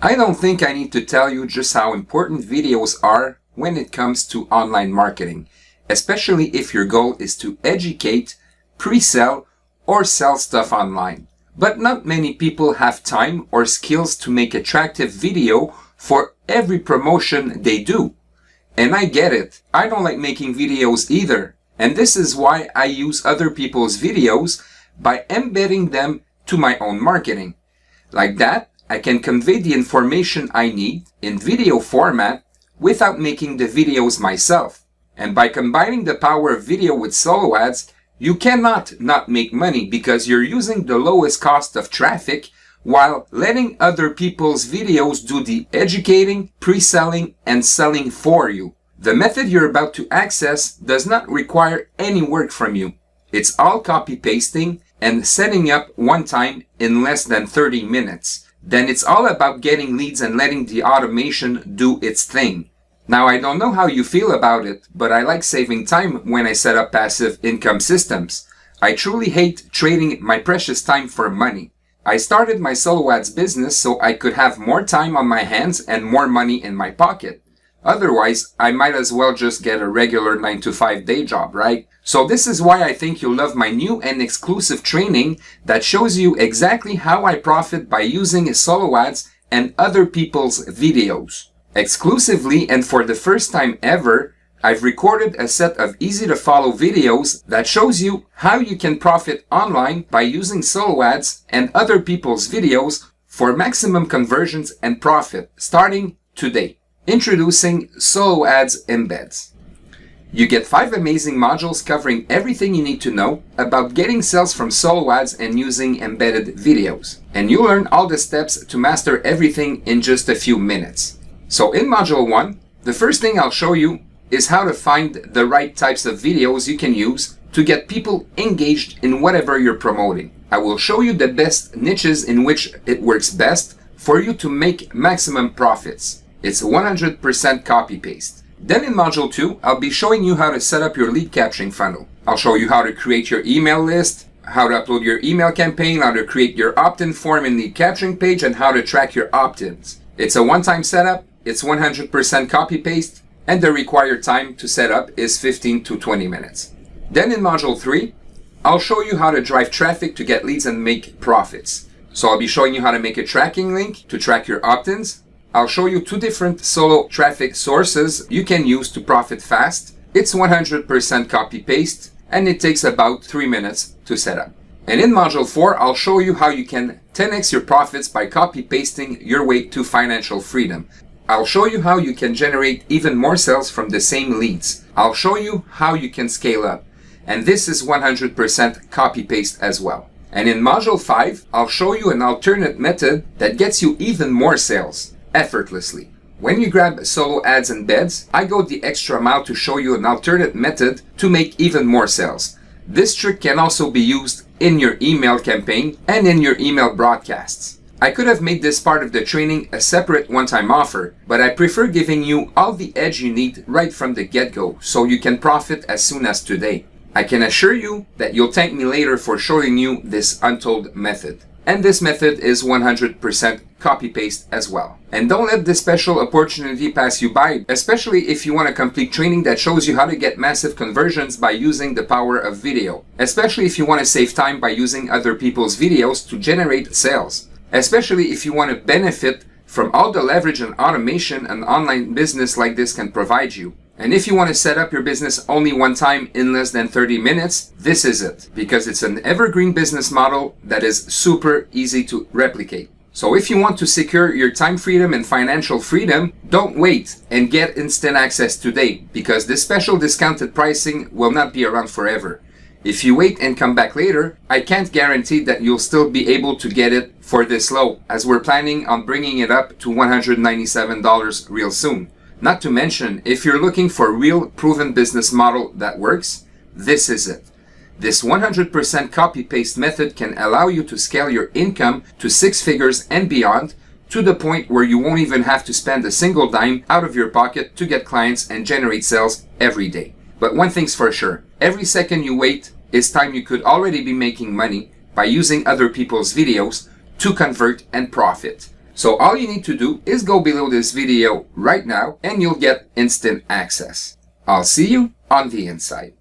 I don't think I need to tell you just how important videos are when it comes to online marketing, especially if your goal is to educate, pre-sell, or sell stuff online. But not many people have time or skills to make attractive video for every promotion they do. And I get it. I don't like making videos either. And this is why I use other people's videos by embedding them to my own marketing. Like that, I can convey the information I need in video format without making the videos myself. And by combining the power of video with solo ads, you cannot not make money because you're using the lowest cost of traffic while letting other people's videos do the educating, pre-selling, and selling for you. The method you're about to access does not require any work from you. It's all copy-pasting and setting up one time in less than 30 minutes. Then it's all about getting leads and letting the automation do its thing. Now, I don't know how you feel about it, but I like saving time when I set up passive income systems. I truly hate trading my precious time for money. I started my solo ads business so I could have more time on my hands and more money in my pocket. Otherwise, I might as well just get a regular 9-to-5 day job, right? So this is why I think you'll love my new and exclusive training that shows you exactly how I profit by using solo ads and other people's videos. Exclusively and for the first time ever, I've recorded a set of easy to follow videos that shows you how you can profit online by using solo ads and other people's videos for maximum conversions and profit starting today. Introducing Solo Ads Embeds. You get 5 amazing modules covering everything you need to know about getting sales from solo ads and using embedded videos. And you learn all the steps to master everything in just a few minutes. So in Module 1, the first thing I'll show you is how to find the right types of videos you can use to get people engaged in whatever you're promoting. I will show you the best niches in which it works best for you to make maximum profits. It's 100% copy-paste. Then in Module 2, I'll be showing you how to set up your lead capturing funnel. I'll show you how to create your email list, how to upload your email campaign, how to create your opt-in form in the capturing page, and how to track your opt-ins. It's a one-time setup, it's 100% copy-paste, and the required time to set up is 15 to 20 minutes. Then in Module 3, I'll show you how to drive traffic to get leads and make profits. So I'll be showing you how to make a tracking link to track your opt-ins. I'll show you 2 different solo traffic sources you can use to profit fast. It's 100% copy-paste, and it takes about 3 minutes to set up. And in Module 4, I'll show you how you can 10x your profits by copy-pasting your way to financial freedom. I'll show you how you can generate even more sales from the same leads. I'll show you how you can scale up. And this is 100% copy-paste as well. And in Module 5, I'll show you an alternate method that gets you even more sales effortlessly. When you grab Solo Ads Embeds, I go the extra mile to show you an alternate method to make even more sales. This trick can also be used in your email campaign and in your email broadcasts. I could have made this part of the training a separate one-time offer, but I prefer giving you all the edge you need right from the get-go so you can profit as soon as today. I can assure you that you'll thank me later for showing you this untold method. And this method is 100% copy-paste as well. And don't let this special opportunity pass you by, especially if you want a complete training that shows you how to get massive conversions by using the power of video. Especially if you want to save time by using other people's videos to generate sales. Especially if you want to benefit from all the leverage and automation an online business like this can provide you. And if you want to set up your business only one time in less than 30 minutes, this is it, because it's an evergreen business model that is super easy to replicate. So if you want to secure your time freedom and financial freedom, don't wait and get instant access today, because this special discounted pricing will not be around forever. If you wait and come back later, I can't guarantee that you'll still be able to get it for this low, as we're planning on bringing it up to $197 real soon. Not to mention, if you're looking for a real proven business model that works, this is it. This 100% copy-paste method can allow you to scale your income to 6 figures and beyond, to the point where you won't even have to spend a single dime out of your pocket to get clients and generate sales every day. But one thing's for sure, every second you wait is time you could already be making money by using other people's videos to convert and profit. So all you need to do is go below this video right now and you'll get instant access. I'll see you on the inside.